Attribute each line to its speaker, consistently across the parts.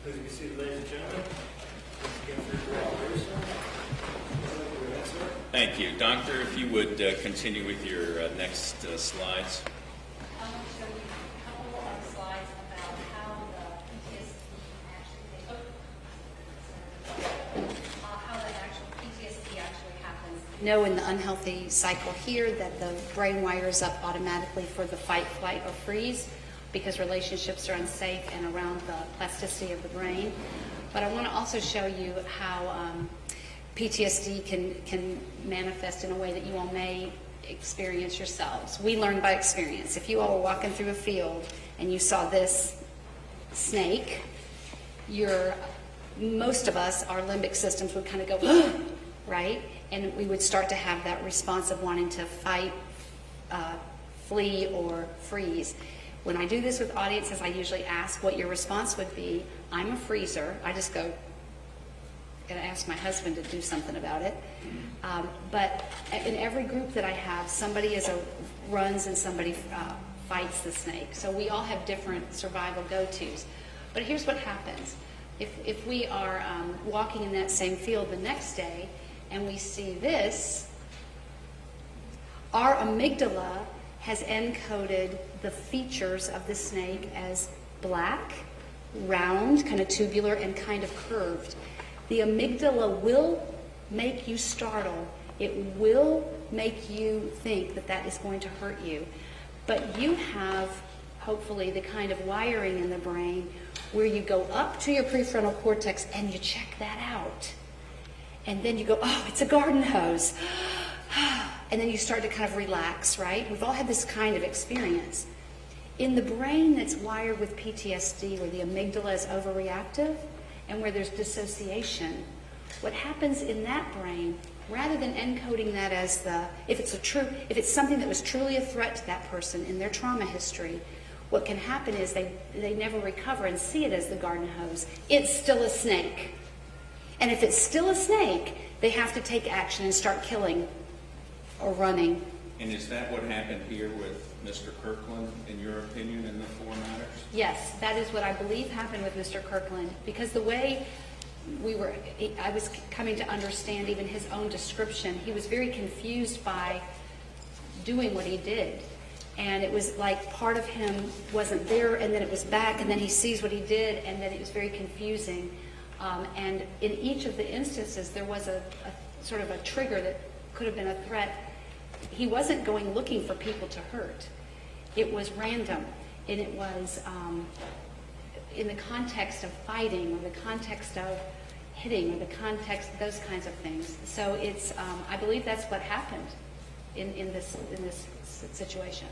Speaker 1: Please be seated, ladies and gentlemen. Thanks again for your cooperation.
Speaker 2: Thank you. Doctor, if you would continue with your next slides.
Speaker 3: I want to show you a couple of slides about how the PTSD actually happens. Know in the unhealthy cycle here that the brain wires up automatically for the fight, flight, or freeze because relationships are unsafe and around the plasticity of the brain. But I want to also show you how PTSD can manifest in a way that you all may experience yourselves. We learn by experience. If you all were walking through a field and you saw this snake, most of us, our limbic systems would kind of go, right? And we would start to have that response of wanting to fight, flee, or freeze. When I do this with audiences, I usually ask what your response would be. I'm a freezer. I just go, and ask my husband to do something about it. But in every group that I have, somebody runs and somebody fights the snake. So we all have different survival go-tos. But here's what happens. If we are walking in that same field the next day and we see this, our amygdala has encoded the features of the snake as black, round, kind of tubular, and kind of curved. The amygdala will make you startle. It will make you think that that is going to hurt you. But you have, hopefully, the kind of wiring in the brain where you go up to your prefrontal cortex and you check that out. And then you go, oh, it's a garden hose. And then you start to kind of relax, right? We've all had this kind of experience. In the brain that's wired with PTSD, where the amygdala is overreactive, and where there's dissociation, what happens in that brain, rather than encoding that as if it's something that was truly a threat to that person in their trauma history, what can happen is they never recover and see it as the garden hose. It's still a snake. And if it's still a snake, they have to take action and start killing or running.
Speaker 2: And is that what happened here with Mr. Kirkland, in your opinion, in the four matters?
Speaker 3: Yes, that is what I believe happened with Mr. Kirkland, because the way I was coming to understand even his own description, he was very confused by doing what he did. And it was like part of him wasn't there, and then it was back, and then he sees what he did, and then it was very confusing. And in each of the instances, there was a sort of a trigger that could have been a threat. He wasn't going looking for people to hurt. It was random, and it was in the context of fighting, or the context of hitting, or the context of those kinds of things. So it's, I believe that's what happened in this situation.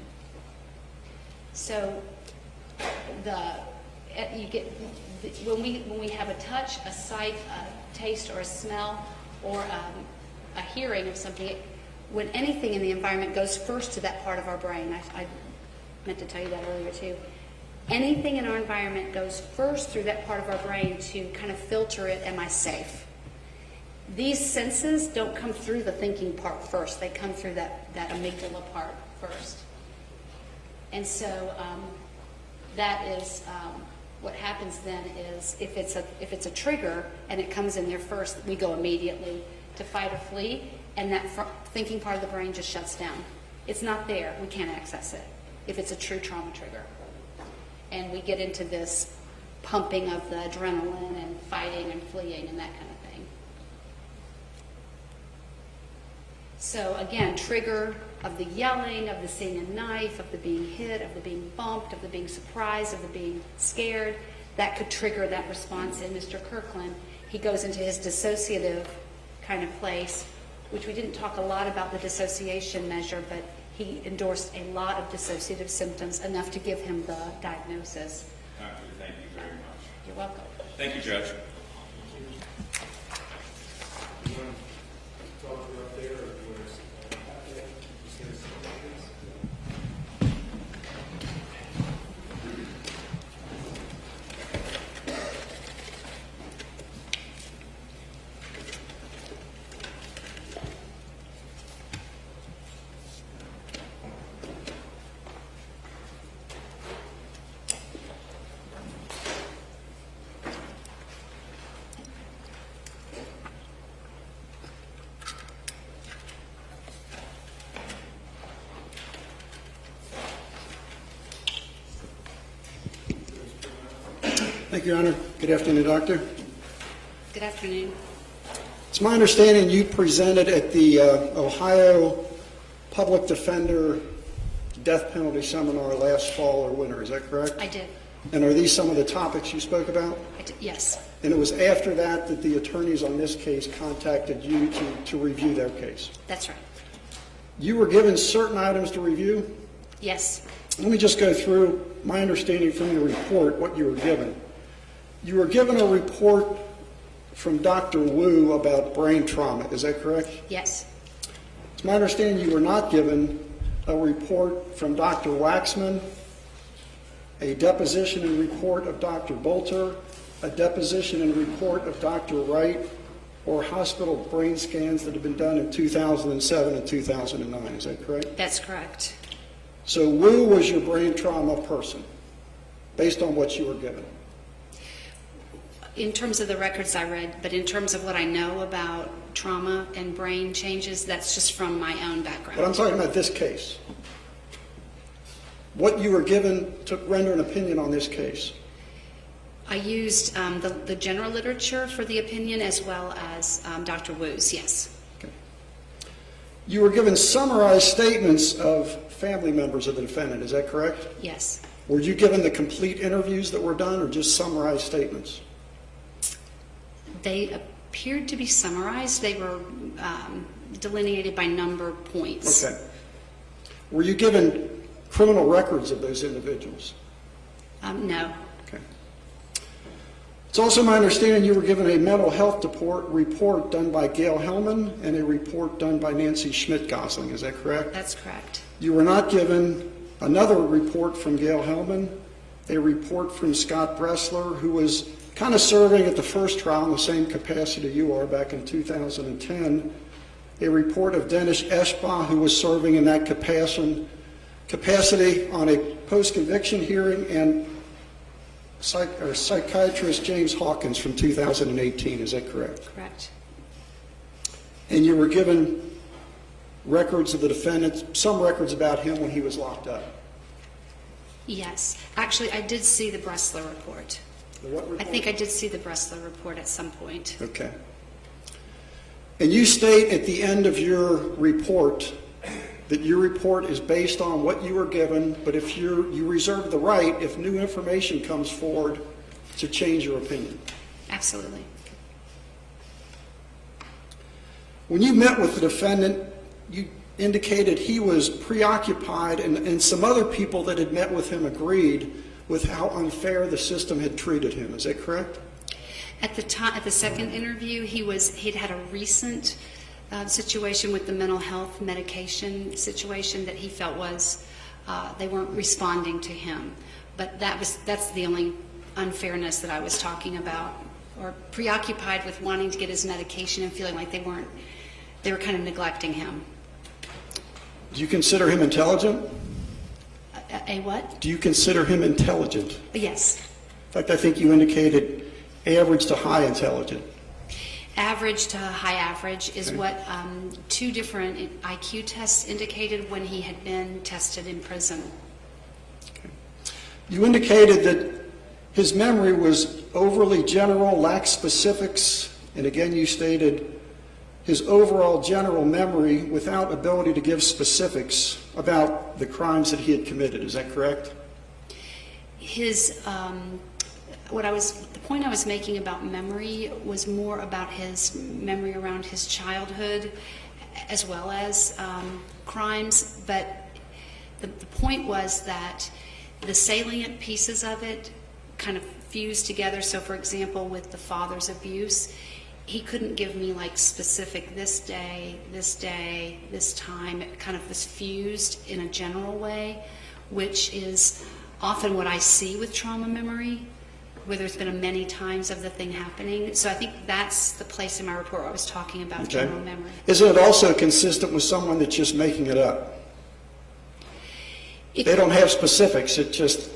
Speaker 3: So when we have a touch, a sight, a taste, or a smell, or a hearing of something, when anything in the environment goes first to that part of our brain, I meant to tell you that earlier too, anything in our environment goes first through that part of our brain to kind of filter it, am I safe? These senses don't come through the thinking part first, they come through that amygdala part first. And so that is what happens then is if it's a trigger and it comes in there first, we go immediately to fight or flee, and that thinking part of the brain just shuts down. It's not there. We can't access it if it's a true trauma trigger. And we get into this pumping of the adrenaline and fighting and fleeing and that kind of thing. So again, trigger of the yelling, of the seeing a knife, of the being hit, of the being bumped, of the being surprised, of the being scared, that could trigger that response in Mr. Kirkland. He goes into his dissociative kind of place, which we didn't talk a lot about the dissociation measure, but he endorsed a lot of dissociative symptoms, enough to give him the diagnosis.
Speaker 2: Doctor, thank you very much.
Speaker 3: You're welcome.
Speaker 2: Thank you, Judge.
Speaker 1: You want to talk about there, or do you want to just give us some ideas?
Speaker 4: Thank you, Your Honor. Good afternoon, Doctor.
Speaker 3: Good afternoon.
Speaker 4: It's my understanding you presented at the Ohio Public Defender Death Penalty Seminar last fall or winter. Is that correct?
Speaker 3: I did.
Speaker 4: And are these some of the topics you spoke about?
Speaker 3: I did. Yes.
Speaker 4: And it was after that that the attorneys on this case contacted you to review their case.
Speaker 3: That's right.
Speaker 4: You were given certain items to review.
Speaker 3: Yes.
Speaker 4: Let me just go through my understanding from your report, what you were given. You were given a report from Dr. Wu about brain trauma. Is that correct?
Speaker 3: Yes.
Speaker 4: It's my understanding you were not given a report from Dr. Waxman, a deposition and report of Dr. Bolter, a deposition and report of Dr. Wright, or hospital brain scans that have been done in 2007 and 2009. Is that correct?
Speaker 3: That's correct.
Speaker 4: So Wu was your brain trauma person, based on what you were given.
Speaker 3: In terms of the records I read, but in terms of what I know about trauma and brain changes, that's just from my own background.
Speaker 4: But I'm talking about this case. What you were given to render an opinion on this case.
Speaker 3: I used the general literature for the opinion as well as Dr. Wu's, yes.
Speaker 4: Okay. You were given summarized statements of family members of the defendant, is that correct?
Speaker 3: Yes.
Speaker 4: Were you given the complete interviews that were done or just summarized statements?
Speaker 3: They appeared to be summarized. They were delineated by number points.
Speaker 4: Okay. Were you given criminal records of those individuals?
Speaker 3: No.
Speaker 4: Okay. It's also my understanding you were given a mental health report done by Gail Hellman and a report done by Nancy Schmidt-Gosling. Is that correct?
Speaker 3: That's correct.
Speaker 4: You were not given another report from Gail Hellman, a report from Scott Bressler, who was kind of serving at the first trial in the same capacity you are back in 2010, a report of Dennis Eschbach, who was serving in that capacity on a post-conviction hearing, and psychiatrist James Hawkins from 2018. Is that correct?
Speaker 3: Correct.
Speaker 4: And you were given records of the defendant, some records about him when he was locked up.
Speaker 3: Yes. Actually, I did see the Bressler report.
Speaker 4: The what report?
Speaker 3: I think I did see the Bressler report at some point.
Speaker 4: Okay. And you state at the end of your report that your report is based on what you were given, but if you reserve the right, if new information comes forward, to change your opinion.
Speaker 3: Absolutely.
Speaker 4: When you met with the defendant, you indicated he was preoccupied, and some other people that had met with him agreed with how unfair the system had treated him. Is that correct?
Speaker 3: At the second interview, he'd had a recent situation with the mental health medication situation that he felt was they weren't responding to him. But that's the only unfairness that I was talking about, or preoccupied with wanting to get his medication and feeling like they were kind of neglecting him.
Speaker 4: Do you consider him intelligent?
Speaker 3: A what?
Speaker 4: Do you consider him intelligent?
Speaker 3: Yes.
Speaker 4: In fact, I think you indicated average to high intelligent.
Speaker 3: Average to high average is what two different IQ tests indicated when he had been tested in prison.
Speaker 4: Okay. You indicated that his memory was overly general, lacked specifics, and again you stated his overall general memory without ability to give specifics about the crimes that he had committed. Is that correct?
Speaker 3: His the point I was making about memory was more about his memory around his childhood as well as crimes, but the point was that the salient pieces of it kind of fused together. So for example, with the father's abuse, he couldn't give me like specific this day, this time. It kind of was fused in a general way, which is often what I see with trauma memory, where there's been many times of the thing happening. So I think that's the place in my report where I was talking about general memory.
Speaker 4: Isn't it also consistent with someone that's just making it up? They don't have specifics. It just,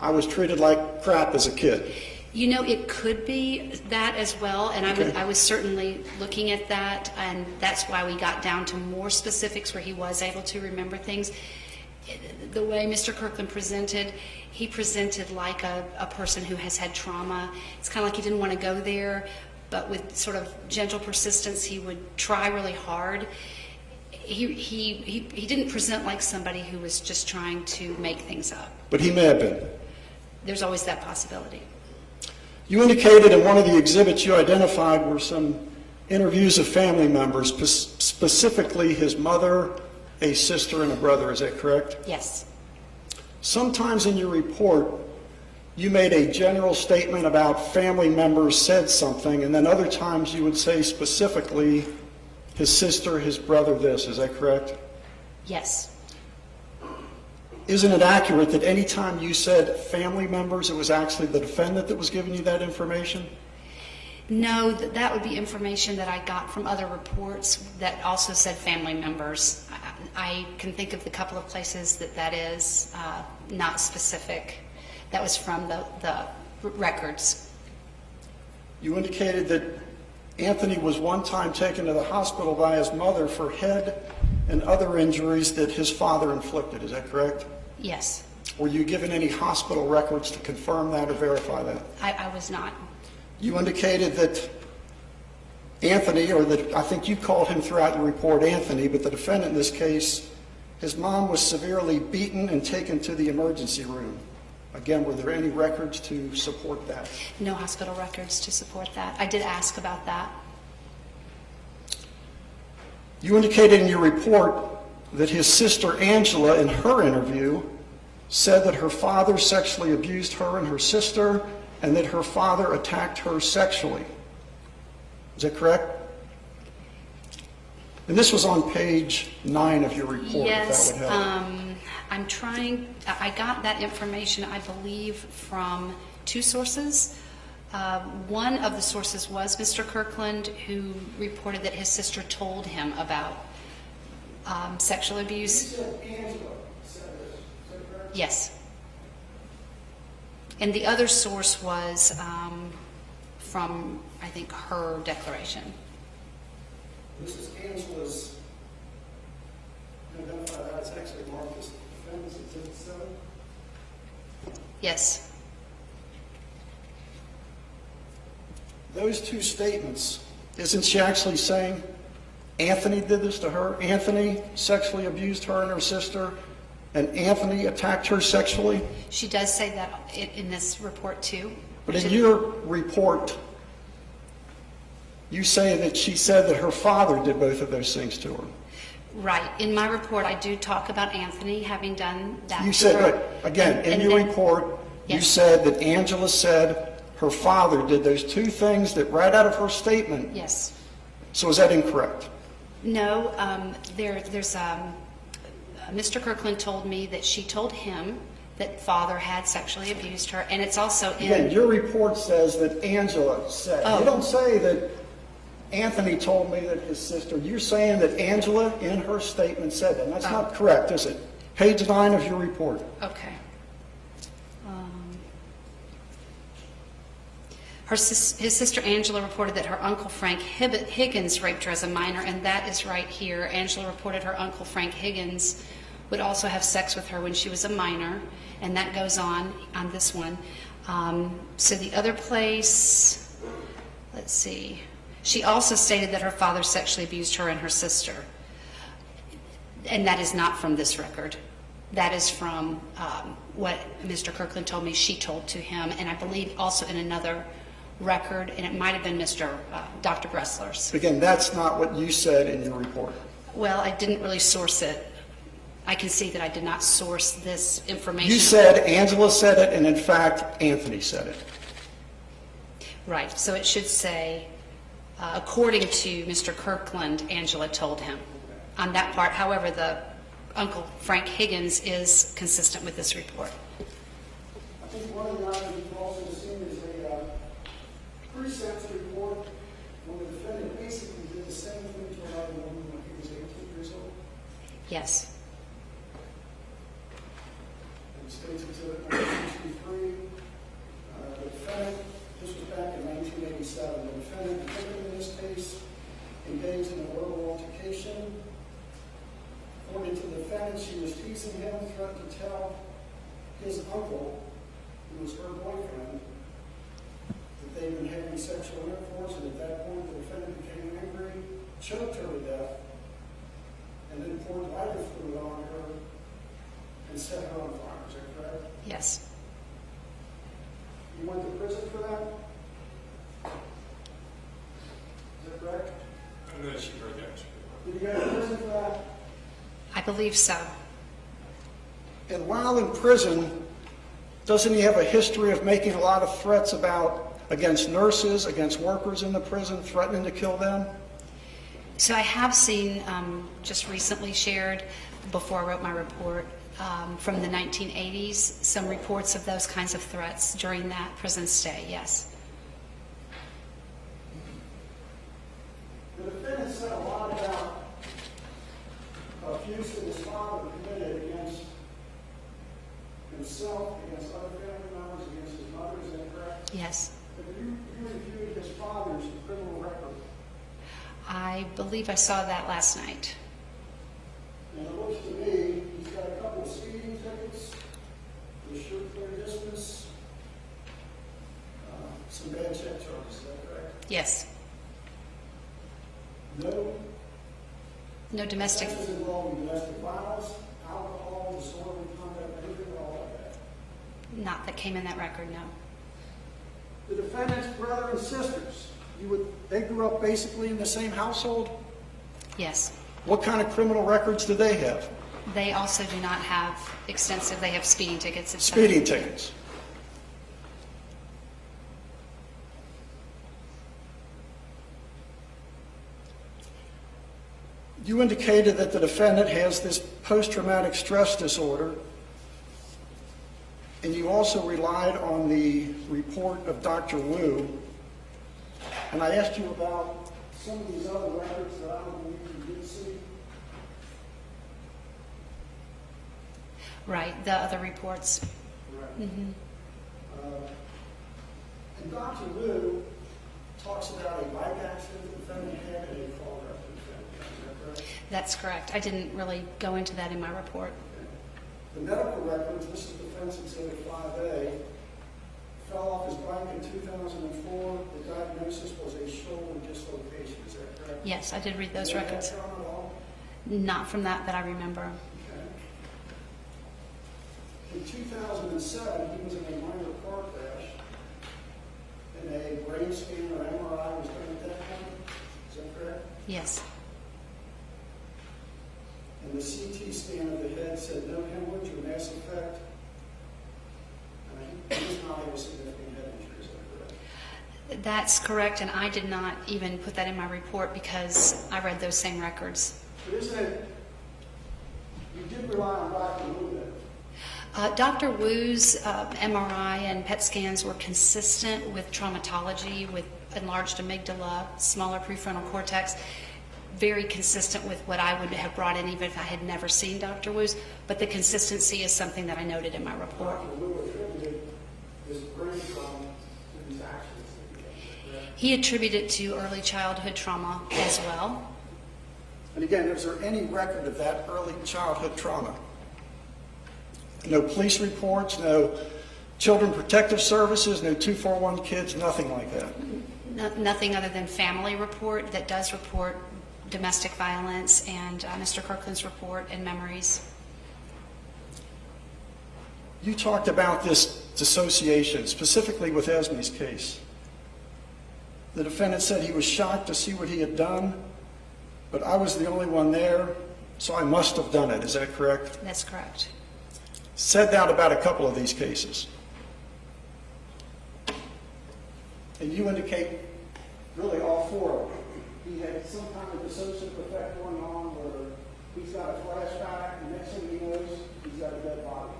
Speaker 4: I was treated like crap as a kid.
Speaker 3: You know, it could be that as well, and I was certainly looking at that, and that's why we got down to more specifics where he was able to remember things. the way Mr. Kirkland presented, he presented like a person who has had trauma. It's kind of like he didn't want to go there, but with sort of gentle persistence, he would try really hard. He didn't present like somebody who was just trying to make things up.
Speaker 4: But he may have been.
Speaker 3: There's always that possibility.
Speaker 4: You indicated in one of the exhibits you identified were some interviews of family members, specifically his mother, a sister, and a brother. Is that correct?
Speaker 3: Yes.
Speaker 4: Sometimes in your report, you made a general statement about family members said something, and then other times you would say specifically his sister, his brother, this. Is that correct?
Speaker 3: Yes.
Speaker 4: Isn't it accurate that any time you said family members, it was actually the defendant that was giving you that information?
Speaker 3: No, that would be information that I got from other reports that also said family members. I can think of the couple of places that is not specific. That was from the records.
Speaker 4: You indicated that Anthony was one time taken to the hospital by his mother for head and other injuries that his father inflicted. Is that correct?
Speaker 3: Yes.
Speaker 4: Were you given any hospital records to confirm that or verify that?
Speaker 3: I was not.
Speaker 4: You indicated that Anthony, or that I think you called him throughout your report Anthony, but the defendant in this case, his mom was severely beaten and taken to the emergency room. Again, were there any records to support that?
Speaker 3: No hospital records to support that. I did ask about that.
Speaker 4: You indicated in your report that his sister Angela, in her interview, said that her father sexually abused her and her sister, and that her father attacked her sexually. Is that correct? And this was on page 9 of your report.
Speaker 3: Yes.
Speaker 4: If that would help.
Speaker 3: I got that information, I believe, from two sources. One of the sources was Mr. Kirkland, who reported that his sister told him about sexual abuse.
Speaker 4: You said Angela said this. Is that correct?
Speaker 3: Yes. And the other source was from, I think, her declaration.
Speaker 4: This is Angela's. You identify that it's actually marked as defendant's exhibit 7.
Speaker 3: Yes.
Speaker 4: Those two statements, isn't she actually saying Anthony did this to her? Anthony sexually abused her and her sister, and Anthony attacked her sexually?
Speaker 3: She does say that in this report, too.
Speaker 4: But in your report, you say that she said that her father did both of those things to her.
Speaker 3: Right. In my report, I do talk about Anthony having done that.
Speaker 4: You
Speaker 3: to
Speaker 4: said,
Speaker 3: her.
Speaker 4: again, in
Speaker 3: And
Speaker 4: your
Speaker 3: then-
Speaker 4: report, you
Speaker 3: Yes.
Speaker 4: said that Angela said her father did those two things that right out of her statement.
Speaker 3: Yes.
Speaker 4: So is that incorrect?
Speaker 3: No, there's Mr. Kirkland told me that she told him that father had sexually abused her, and it's also
Speaker 4: Again,
Speaker 3: in...
Speaker 4: your report says that Angela said.
Speaker 3: Oh.
Speaker 4: You don't say that Anthony told me that his sister. You're saying that Angela, in her statement, said that. And that's not correct, is it? Page 9 of your report.
Speaker 3: Okay. His sister Angela reported that her uncle Frank Higgins raped her as a minor, and that is right here. Angela reported her uncle Frank Higgins would also have sex with her when she was a minor, and that goes on this one. So the other place, let's see. She also stated that her father sexually abused her and her sister, and that is not from this record. That is from what Mr. Kirkland told me she told to him, and I believe also in another record, and it might have been Dr. Bressler's.
Speaker 4: Again, that's not what you said in your report.
Speaker 3: Well, I didn't really source it. I can see that I did not source this information.
Speaker 4: You said Angela said it, and in fact, Anthony said it.
Speaker 3: Right, so it should say, according to Mr. Kirkland, Angela told him on that part. However, the Uncle Frank Higgins is consistent with this report.
Speaker 4: I think one of the items you've also seen is a pre-sentence report where the defendant basically did the same thing to another woman when he was 18 years old.
Speaker 3: Yes.
Speaker 4: And states exhibit 1963. The defendant, this was back in 1987, the defendant, the victim in this case, engaged in a verbal altercation. According to the defendant, she was teasing him, his uncle, who was her boyfriend, that they'd been having sexual intercourse, and at that point the defendant became angry, choked her to death, and then poured lighter fluid on her and set her on fire. Is that correct?
Speaker 3: Yes.
Speaker 4: You went to prison for that? Is that correct?
Speaker 1: I'm not sure that.
Speaker 4: Did you go to prison for that?
Speaker 3: I believe so.
Speaker 4: And while in prison, doesn't he have a history of making a lot of threats against nurses, against workers in the prison, threatening to kill them?
Speaker 3: So I have seen, just recently shared, before I wrote my report, from the 1980s, some reports of those kinds of threats during that prison stay, yes.
Speaker 4: The defendant said a lot about abuse that his father committed against himself, against other family members, against his mother. Is that correct?
Speaker 3: Yes.
Speaker 4: Have you reviewed his father's criminal record?
Speaker 3: I believe I saw that last night.
Speaker 4: And it looks to me, he's got a couple of speeding tickets, a short clear distance, some bad check charges. Is that correct?
Speaker 3: Yes. No domestic.
Speaker 4: Offenses involving domestic violence, alcohol, disorderly conduct, anything at all like that.
Speaker 3: Not that came in that record, no.
Speaker 4: The defendant's brother and sisters, they grew up basically in the same household?
Speaker 3: Yes.
Speaker 4: What kind of criminal records do they have?
Speaker 3: They also do not have extensive, they have speeding tickets.
Speaker 4: Speeding tickets. You indicated that the defendant has this post-traumatic stress disorder, and you also relied on the report of Dr. Wu. And I asked you about some of these other records that I don't believe you did see.
Speaker 3: Right, the other reports.
Speaker 4: Correct.
Speaker 3: Mm-hmm.
Speaker 4: And Dr. Wu talks about a bike accident the defendant had and a car wreck the defendant had. Is that correct?
Speaker 3: That's correct. I didn't really go into that in my report.
Speaker 4: The medical records, this is Defense Exhibit 5A, fell off his bike in 2004. The diagnosis was a shoulder dislocation. Is that correct?
Speaker 3: Yes, I did read those
Speaker 4: Did he have
Speaker 3: records.
Speaker 4: trauma at all?
Speaker 3: Not from that I remember.
Speaker 4: Okay. In 2007, he was in a minor car crash, and a brain scan or MRI was done at that point. Is that correct?
Speaker 3: Yes.
Speaker 4: And the CT scan of the head said no hemorrhage or mass effect. And he does not have a significant head injury. Is that correct?
Speaker 3: That's correct, and I did not even put that in my report because I read those same records.
Speaker 4: But isn't it, you did rely on Dr. Wu then?
Speaker 3: Dr. Wu's MRI and PET scans were consistent with traumatology, with enlarged amygdala, smaller prefrontal cortex, very consistent with what I would have brought in even if I had never seen Dr. Wu's, but the consistency is something that I noted in my report.
Speaker 4: Dr. Wu attributed his brain trauma to these actions that he had.
Speaker 3: He attributed it to early childhood trauma as well.
Speaker 4: And again, is there any record of that early childhood trauma? No police reports, no Children Protective Services, no 241 kids, nothing like that?
Speaker 3: Nothing other than family report that does report domestic violence and Mr. Kirkland's report and memories.
Speaker 4: You talked about this dissociation, specifically with Esme's case. The defendant said he was shocked to see what he had done, but I was the only one there, so I must have done it. Is that correct?
Speaker 3: That's correct.
Speaker 4: Said that about a couple of these cases. And you indicate really all four of them. He had some kind of dissociative effect going on where he's got a flashback, and next thing he knows, he's got a dead body.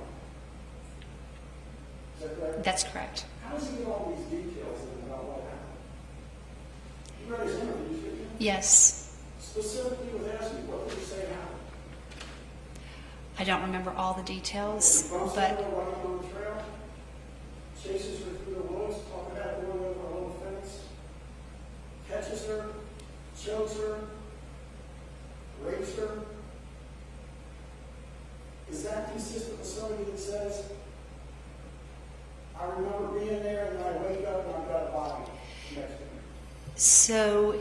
Speaker 4: Is that correct?
Speaker 3: That's correct.
Speaker 4: How does he get all these details about what happened? You read his interviews, didn't you?
Speaker 3: Yes.
Speaker 4: Specifically with Esme, what did he say happened?
Speaker 3: I don't remember all the details,
Speaker 4: He bumps
Speaker 3: but
Speaker 4: into her running on the trail, chases her through the woods, talking about going over a little fence, catches her, chokes her, rapes her. Is that consistent with somebody that says
Speaker 3: So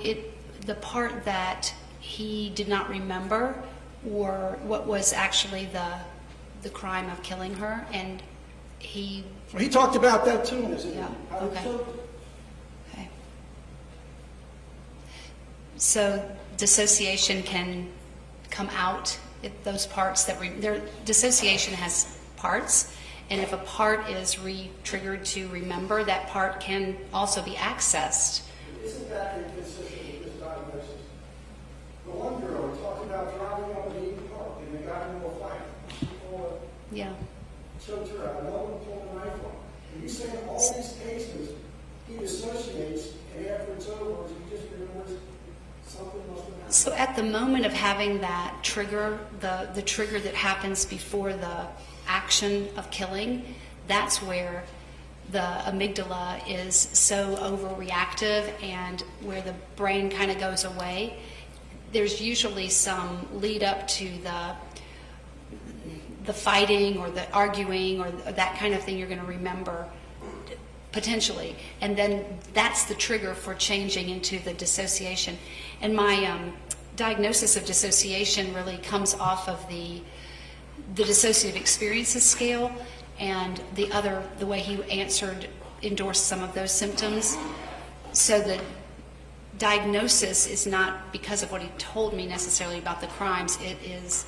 Speaker 3: the part that he did not remember were what was actually the crime of killing her, and he,
Speaker 4: Well, he talked about that too in his interview.
Speaker 3: Yeah,
Speaker 4: How he
Speaker 3: okay.
Speaker 4: took it.
Speaker 3: okay. So dissociation can come out, those parts that, dissociation has parts, and if a part is re-triggered to remember, that part can also be accessed.
Speaker 4: Isn't that inconsistent with this diagnosis? The one girl talked about driving up in Eden Park and they got into a fight. People
Speaker 3: Yeah.
Speaker 4: choked her out. Another one pulled a knife on her. And you say in all these cases, he dissociates, and after it's over, he just remembers something must have happened.
Speaker 3: So at the moment of having that trigger, the trigger that happens before the action of killing, that's where the amygdala is so overreactive and where the brain kind of goes away. There's usually some lead up to the fighting or the arguing or that kind of thing you're going to remember potentially, and then that's the trigger for changing into the dissociation. And my diagnosis of dissociation really comes off of the dissociative experiences scale, and the way he endorsed some of those symptoms. So the diagnosis is not because of what he told me necessarily about the crimes, it is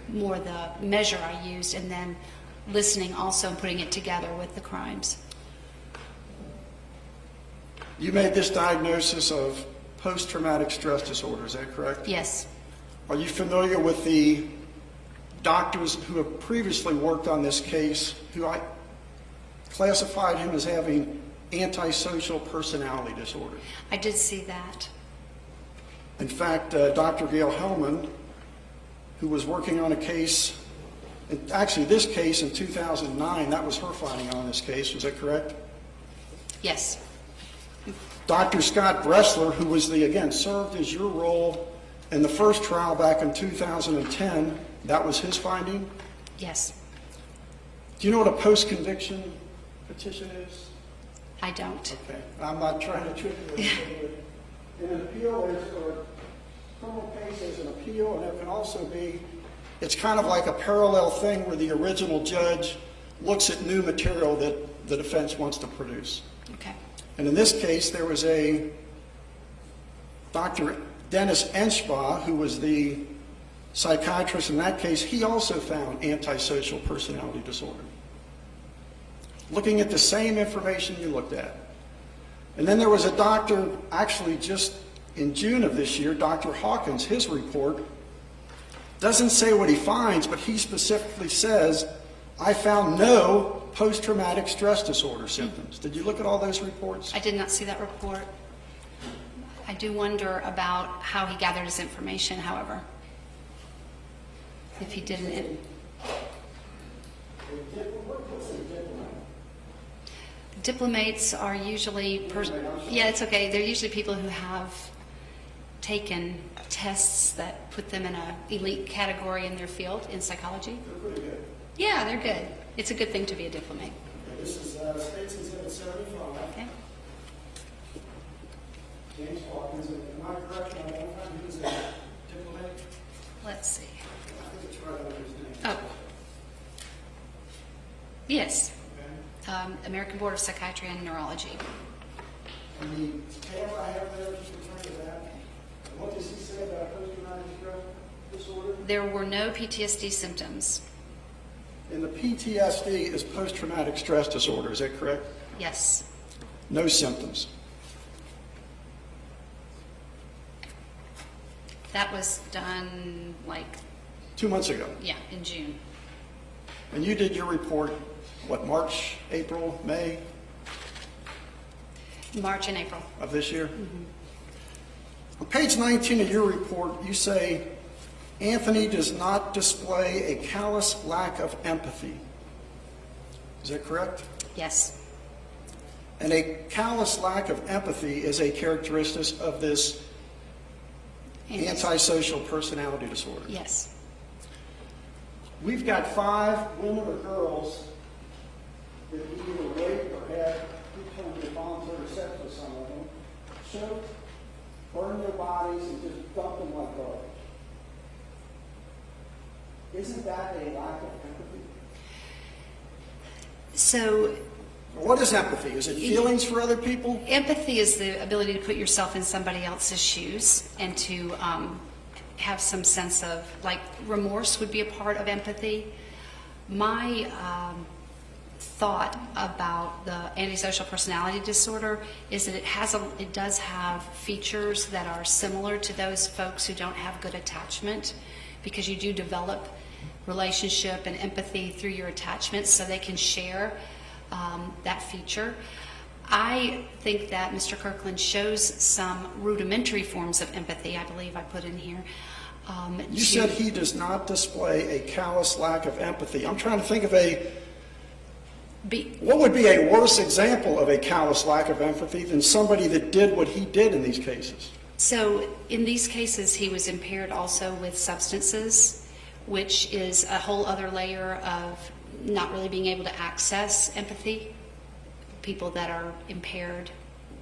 Speaker 3: more the measure I used, and then listening also and putting it together with the crimes.
Speaker 4: You made this diagnosis of post-traumatic stress disorder, is that correct?
Speaker 3: Yes.
Speaker 4: Are you familiar with the doctors who have previously worked on this case, who I classified him as having antisocial personality disorder?
Speaker 3: I did see that.
Speaker 4: In fact, Dr. Gail Hellman, who was working on a case, and actually this case in 2009, that was her finding on this case, was that correct?
Speaker 3: Yes.
Speaker 4: Dr. Scott Bressler, who was again, served as your role in the first trial back in 2010, that was his finding?
Speaker 3: Yes.
Speaker 4: Do you know what a post-conviction petition is?
Speaker 3: I don't.
Speaker 4: Okay, I'm not trying to trick you. In an appeal, or a criminal case is an appeal, and it can also be, it's kind of like a parallel thing where the original judge looks at new material that the defense wants to produce.
Speaker 3: Okay.
Speaker 4: And in this case, there was a Dr. Dennis Enschbaugh, who was the psychiatrist in that case. He also found antisocial personality disorder, looking at the same information you looked at. And then there was a doctor, actually just in June of this year, Dr. Hawkins, his report doesn't say what he finds, but he specifically says, I found no post-traumatic stress disorder symptoms. Did you look at all those reports?
Speaker 3: I did not see that report. I do wonder about how he gathered his information, however. If he didn't. Diplomates are usually, yeah, it's okay. They're usually people who have taken tests that put them in an elite category in their field in psychology.
Speaker 4: They're pretty good.
Speaker 3: Yeah, they're good. It's a good thing to be a diplomat.
Speaker 4: This is States Exhibit 75.
Speaker 3: Okay.
Speaker 4: James Hawkins, am I correct on that? He was a diplomat?
Speaker 3: Let's see.
Speaker 4: I think it's right under his name.
Speaker 3: Oh. Yes.
Speaker 4: Okay.
Speaker 3: American Board of Psychiatry and Neurology.
Speaker 4: And the tab I have there, just return to that. And what does he say about post-traumatic stress disorder?
Speaker 3: There were no PTSD symptoms.
Speaker 4: And the PTSD is post-traumatic stress disorder, is that correct?
Speaker 3: Yes.
Speaker 4: No symptoms.
Speaker 3: That was done like,
Speaker 4: 2 months ago.
Speaker 3: yeah, in June.
Speaker 4: And you did your report, what, March, April, May
Speaker 3: March and April.
Speaker 4: of this year? On page 19 of your report, you say, Anthony does not display a callous lack of empathy. Is that correct?
Speaker 3: Yes.
Speaker 4: And a callous lack of empathy is a characteristic of this antisocial personality disorder.
Speaker 3: Yes.
Speaker 4: We've got 5 women or girls that either raped or had involuntary sex with some of them, choked Isn't that a lack of empathy?
Speaker 3: So
Speaker 4: What is empathy? Is it feelings for other people?
Speaker 3: empathy is the ability to put yourself in somebody else's shoes and to have some sense of, like, remorse would be a part of empathy. My thought about the antisocial personality disorder is that it does have features that are similar to those folks who don't have good attachment, because you do develop relationship and empathy through your attachments, so they can share that feature. I think that Mr. Kirkland shows some rudimentary forms of empathy, I believe I put in here.
Speaker 4: You said he does not display a callous lack of empathy. I'm trying to think of what would be a worse example of a callous lack of empathy than somebody that did what he did in these cases?
Speaker 3: So in these cases, he was impaired also with substances, which is a whole other layer of not really being able to access empathy. People that are impaired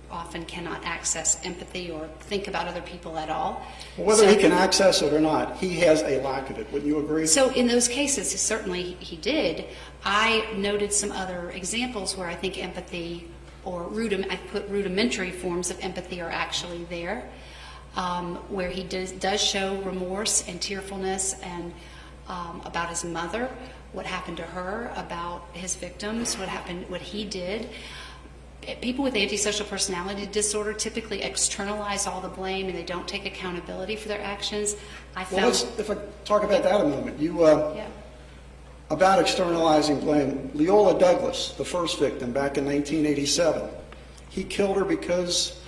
Speaker 3: often cannot access empathy or think about other people at all.
Speaker 4: Well, whether he can access it or not, he has a lack of it. Wouldn't you agree?
Speaker 3: So in those cases, certainly he did. I noted some other examples where I think empathy, or I put rudimentary forms of empathy, are actually there, where he does show remorse and tearfulness and about his mother, what happened to her, about his victims, what he did. People with antisocial personality disorder typically externalize all the blame and they don't take accountability for their actions.
Speaker 4: If I talk about that a moment, about externalizing blame. Leola Douglas, the first victim, back in 1987, he killed her because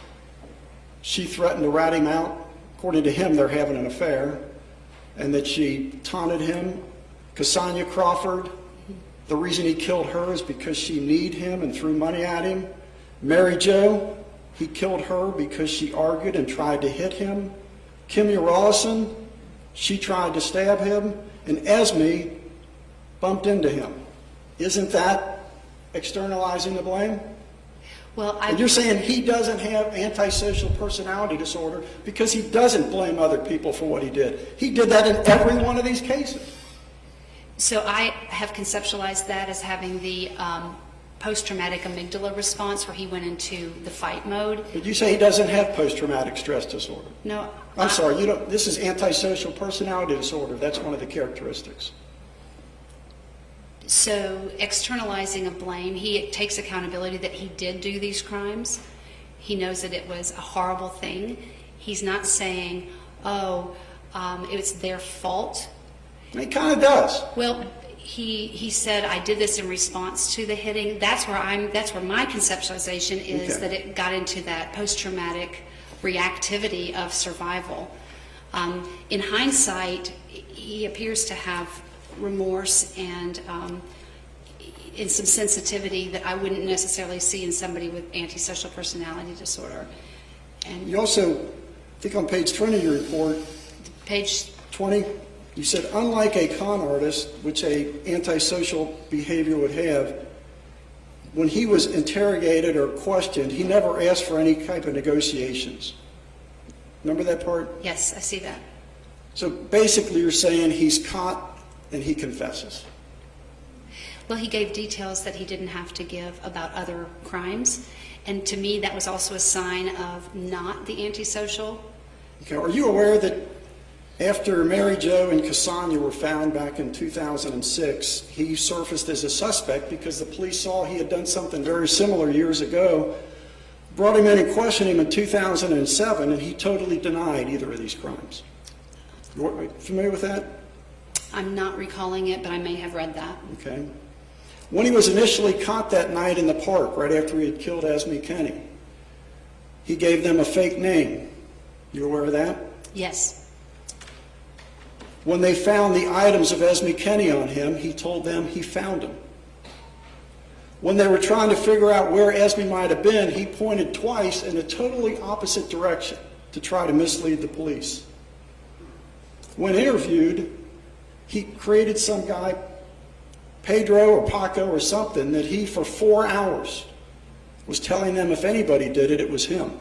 Speaker 4: she threatened to rat him out. According to him, they're having an affair, and that she taunted him. Cassandra Crawford, the reason he killed her is because she needed him and threw money at him. Mary Jo, he killed her because she argued and tried to hit him. Kimmy Rawlison, she tried to stab him. And Esme bumped into him. Isn't that externalizing the blame?
Speaker 3: Well,
Speaker 4: And you're saying he doesn't have antisocial personality disorder because he doesn't blame other people for what he did. He did that in every one of these cases.
Speaker 3: So I have conceptualized that as having the post-traumatic amygdala response, where he went into the fight mode.
Speaker 4: Did you say he doesn't have post-traumatic stress disorder?
Speaker 3: No.
Speaker 4: I'm sorry, this is antisocial personality disorder. That's one of the characteristics.
Speaker 3: So externalizing of blame, he takes accountability that he did do these crimes. He knows that it was a horrible thing. He's not saying, it was their fault.
Speaker 4: He kind of does.
Speaker 3: Well, he said, I did this in response to the hitting. That's where my conceptualization is,
Speaker 4: Okay.
Speaker 3: that it got into that post-traumatic reactivity of survival. In hindsight, he appears to have remorse and some sensitivity that I wouldn't necessarily see in somebody with antisocial personality disorder. And
Speaker 4: You also, I think on page 20 of your report,
Speaker 3: page
Speaker 4: 20, you said, unlike a con artist, which a antisocial behavior would have, when he was interrogated or questioned, he never asked for any type of negotiations. Remember that part?
Speaker 3: yes, I see that.
Speaker 4: So basically you're saying he's caught and he confesses.
Speaker 3: Well, he gave details that he didn't have to give about other crimes, and to me that was also a sign of not the antisocial.
Speaker 4: Okay. Are you aware that after Mary Jo and Cassandra were found back in 2006, he surfaced as a suspect because the police saw he had done something very similar years ago, brought him in and questioned him in 2007, and he totally denied either of these crimes. Are you familiar with that?
Speaker 3: I'm not recalling it, but I may have read that.
Speaker 4: Okay. When he was initially caught that night in the park, right after he had killed Esme Kenny, he gave them a fake name. You aware of that?
Speaker 3: Yes.
Speaker 4: When they found the items of Esme Kenny on him, he told them he found them. When they were trying to figure out where Esme might have been, he pointed twice in a totally opposite direction to try to mislead the police. When interviewed, he created some guy, Pedro or Paco or something, that he, for 4 hours, was telling them if anybody did it, it was him.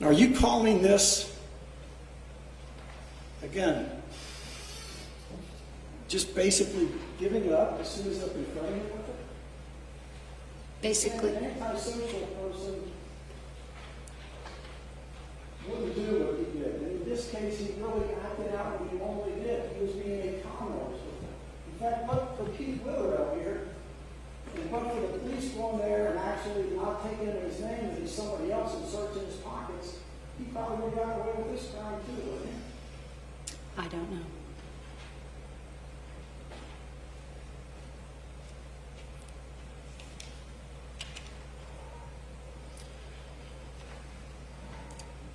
Speaker 4: Now, are you calling this, again, just basically giving it up as soon as they're confronted with it?
Speaker 3: Basically,
Speaker 4: An antisocial person wouldn't do what he did. And in this case, he really acted out what he normally did. He was being a commerce with them. In fact, but for Pete Willard out here, and but for the police going there and actually not taking his name and he's somebody else and searching his pockets, he probably would have got away with this crime too, wouldn't he?
Speaker 3: I don't know.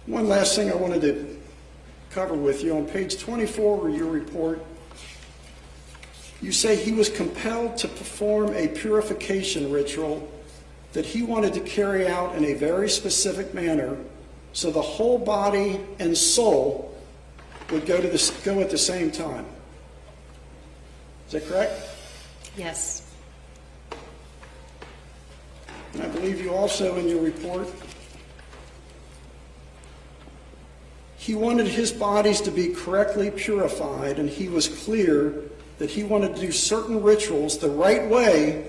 Speaker 4: One last thing I wanted to cover with you. On page 24 of your report, you say he was compelled to perform a purification ritual that he wanted to carry out in a very specific manner so the whole body and soul would go at the same time. Is that correct?
Speaker 3: Yes.
Speaker 4: And I believe you also, in your report, he wanted his bodies to be correctly purified, and he was clear that he wanted to do certain rituals the right way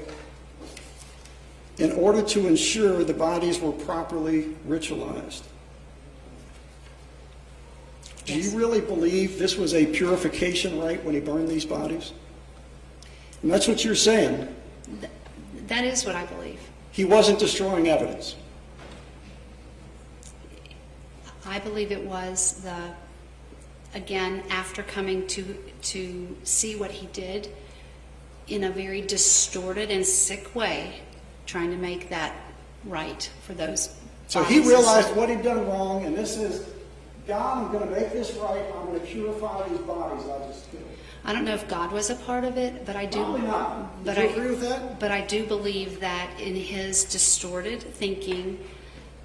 Speaker 4: in order to ensure the bodies were properly ritualized. Do
Speaker 3: Yes.
Speaker 4: you really believe this was a purification rite when he burned these bodies? And that's what you're saying.
Speaker 3: That is what I believe.
Speaker 4: He wasn't destroying evidence.
Speaker 3: I believe it was again, after coming to see what he did in a very distorted and sick way, trying to make that right for those.
Speaker 4: So he
Speaker 3: bodies.
Speaker 4: realized what he'd done wrong, and this is, God, I'm going to make this right. I'm going to purify these bodies I just killed.
Speaker 3: I don't know if God was a part of it, but I do.
Speaker 4: Probably not.
Speaker 3: But
Speaker 4: Do you agree with that?
Speaker 3: But I do believe that in his distorted thinking,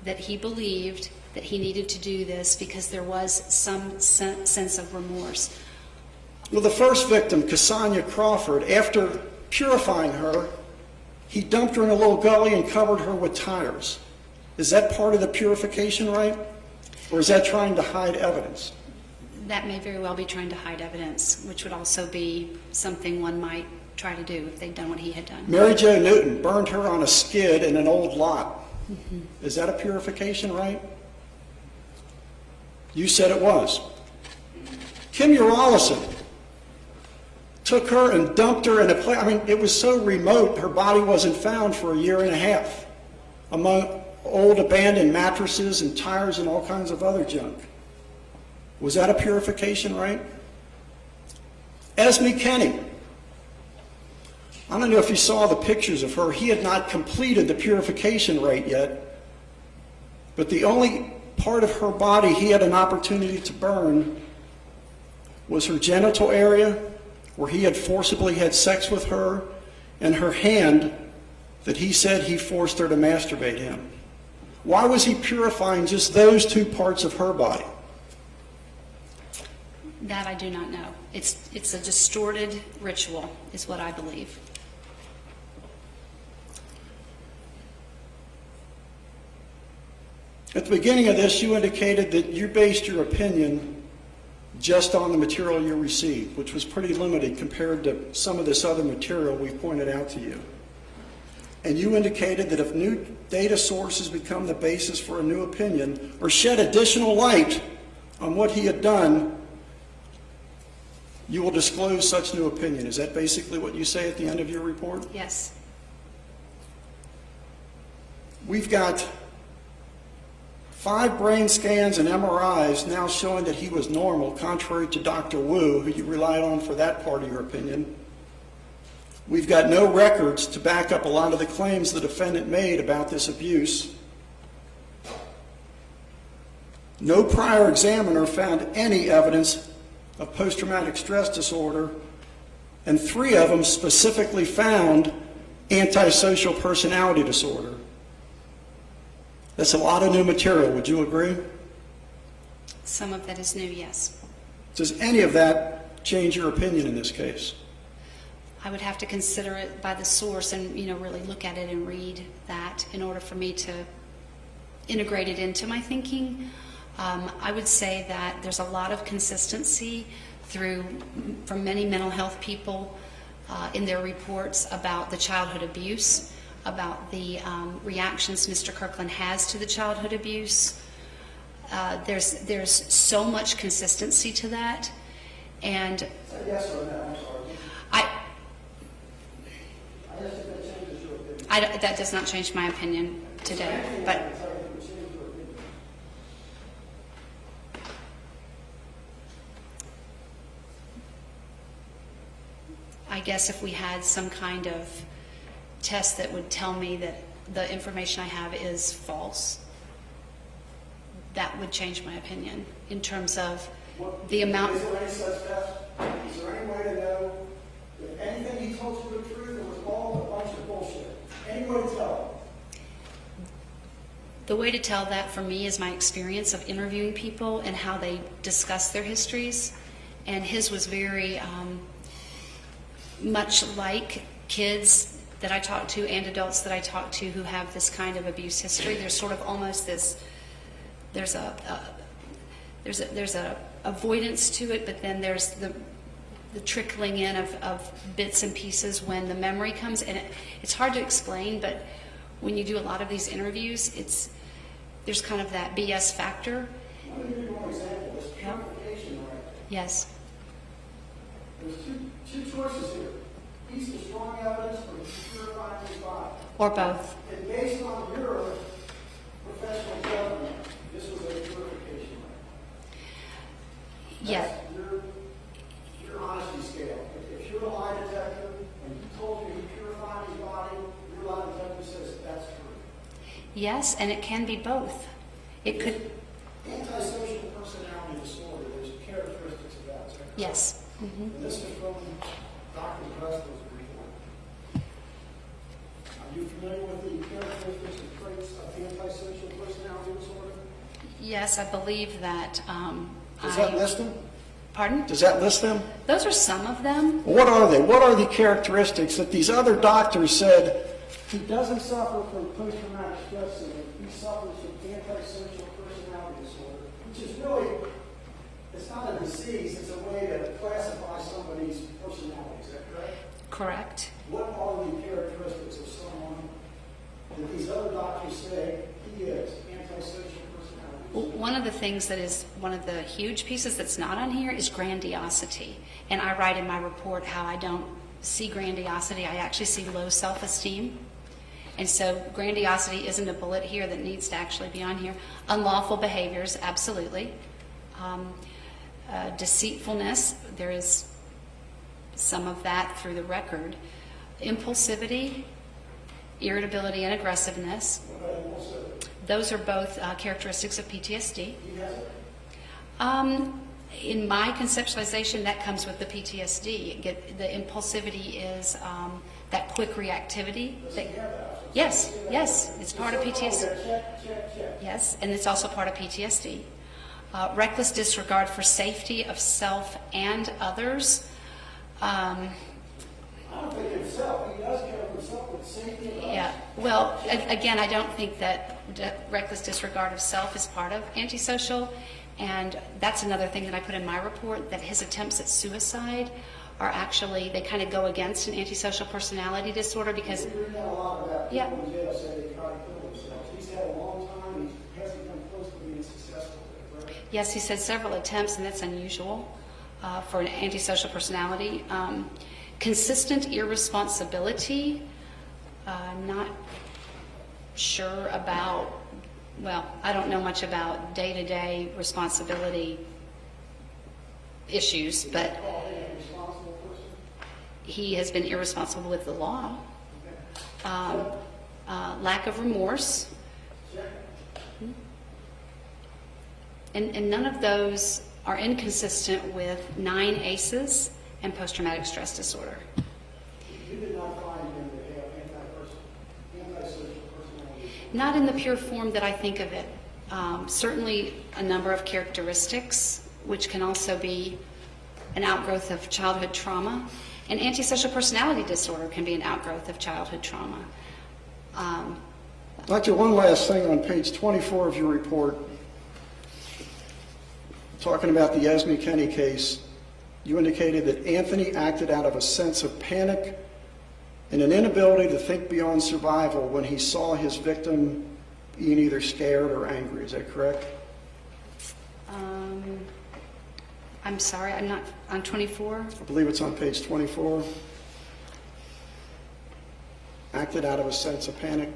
Speaker 3: that he believed that he needed to do this because there was some sense of remorse.
Speaker 4: Well, the first victim, Cassandra Crawford, after purifying her, he dumped her in a little gully and covered her with tires. Is that part of the purification rite? Or is that trying to hide evidence?
Speaker 3: That may very well be trying to hide evidence, which would also be something one might try to do if they'd done what he had done.
Speaker 4: Mary Jo Newton burned her on a skid in an old lot. Is that a purification rite? You said it was. Kim Urolison took her and dumped her in a place. I mean, it was so remote, her body wasn't found for a year and a half among old abandoned mattresses and tires and all kinds of other junk. Was that a purification rite? Esme Kenny. I don't know if you saw the pictures of her. He had not completed the purification rite yet, but the only part of her body he had an opportunity to burn was her genital area, where he had forcibly had sex with her, and her hand that he said he forced her to masturbate him. Why was he purifying just those two parts of her body?
Speaker 3: That I do not know. It's a distorted ritual, is what I believe.
Speaker 4: At the beginning of this, you indicated that you based your opinion just on the material you received, which was pretty limited compared to some of this other material we pointed out to you. And you indicated that if new data sources become the basis for a new opinion or shed additional light on what he had done, you will disclose such new opinion. Is that basically what you say at the end of your report?
Speaker 3: Yes.
Speaker 4: We've got 5 brain scans and MRIs now showing that he was normal, contrary to Dr. Wu, who you relied on for that part of your opinion. We've got no records to back up a lot of the claims the defendant made about this abuse. No prior examiner found any evidence of post-traumatic stress disorder, and 3 of them specifically found antisocial personality disorder. That's a lot of new material. Would you agree?
Speaker 3: Some of that is new, yes.
Speaker 4: Does any of that change your opinion in this case?
Speaker 3: I would have to consider it by the source and, really look at it and read that in order for me to integrate it into my thinking. I would say that there's a lot of consistency from many mental health people in their reports about the childhood abuse, about the reactions Mr. Kirkland has to the childhood abuse. There's so much consistency to that, and
Speaker 4: Yes or no, I'm sorry. I guess if it changes your opinion.
Speaker 3: that does not change my opinion today, but I guess if we had some kind of test that would tell me that the information I have is false, that would change my opinion in terms of the amount.
Speaker 4: Is there any such test? Is there any way to know if anything he told you the truth, it was all a bunch of bullshit? Any way to tell?
Speaker 3: The way to tell that for me is my experience of interviewing people and how they discuss their histories. And his was very much like kids that I talk to and adults that I talk to who have this kind of abuse history. There's sort of almost this, there's a avoidance to it, but then there's the trickling in of bits and pieces when the memory comes. And it's hard to explain, but when you do a lot of these interviews, there's kind of that BS factor.
Speaker 4: Let me give you one example. This purification, right?
Speaker 3: Yes.
Speaker 4: There's two choices here. Piece of strong evidence or purifying his body.
Speaker 3: Or both.
Speaker 4: And based on your professional judgment, this was a purification, right?
Speaker 3: Yeah.
Speaker 4: That's your honesty scale. If you're a lie detector and you told me he purified his body, your lie detector says that's true.
Speaker 3: Yes, and it can be both. It could.
Speaker 4: Antisocial personality disorder, there's characteristics of that. Is that correct?
Speaker 3: Yes. Mm-hmm.
Speaker 4: And this is from Dr. Breslow's report. Are you familiar with the characteristics and traits of antisocial personality disorder?
Speaker 3: Yes, I believe that.
Speaker 4: Does that list them?
Speaker 3: Pardon?
Speaker 4: Does that list them?
Speaker 3: Those are some of them.
Speaker 4: What are they? What are the characteristics that these other doctors said? He doesn't suffer from post-traumatic stress syndrome. He suffers from antisocial personality disorder, which is really, it's not a disease, it's a way to classify somebody's personality. Is that correct?
Speaker 3: Correct.
Speaker 4: What are the characteristics of someone that these other doctors say he is antisocial personality
Speaker 3: Well,
Speaker 4: disorder?
Speaker 3: one of the things that is one of the huge pieces that's not on here is grandiosity. And I write in my report how I don't see grandiosity, I actually see low self-esteem. And so grandiosity isn't a bullet here that needs to actually be on here. Unlawful behaviors, absolutely. Deceitfulness, there is some of that through the record. Impulsivity, irritability, and aggressiveness. Those are both characteristics of PTSD. In my conceptualization, that comes with the PTSD. The impulsivity is that quick reactivity. Yes, it's part of PTSD. Yes, and it's also part of PTSD. Reckless disregard for safety of self and others.
Speaker 4: I don't think himself. He does care for himself, but safety of others.
Speaker 3: Yeah, well, again, I don't think that reckless disregard of self is part of antisocial, and that's another thing that I put in my report, that his attempts at suicide are actually, they kind of go against an antisocial personality disorder because...
Speaker 4: We read a lot about
Speaker 3: Yeah.
Speaker 4: people in jail say they try to kill themselves. He's had a long time, he hasn't come close to being successful, right?
Speaker 3: Yes, he said several attempts, and that's unusual for an antisocial personality. Consistent irresponsibility, not sure about, well, I don't know much about day-to-day responsibility issues, but he has been irresponsible with the law. Lack of remorse. And none of those are inconsistent with 9 ACEs and post-traumatic stress disorder.
Speaker 4: You did not find him to have antisocial personality.
Speaker 3: Not in the pure form that I think of it. Certainly a number of characteristics, which can also be an outgrowth of childhood trauma. And antisocial personality disorder can be an outgrowth of childhood trauma.
Speaker 4: Doctor, one last thing on page 24 of your report, talking about the Esme Kenny case. you indicated that Anthony acted out of a sense of panic and an inability to think beyond survival when he saw his victim being either scared or angry. Is that correct?
Speaker 3: I'm sorry, I'm not, on 24?
Speaker 4: I believe it's on page 24. Acted out of a sense of panic.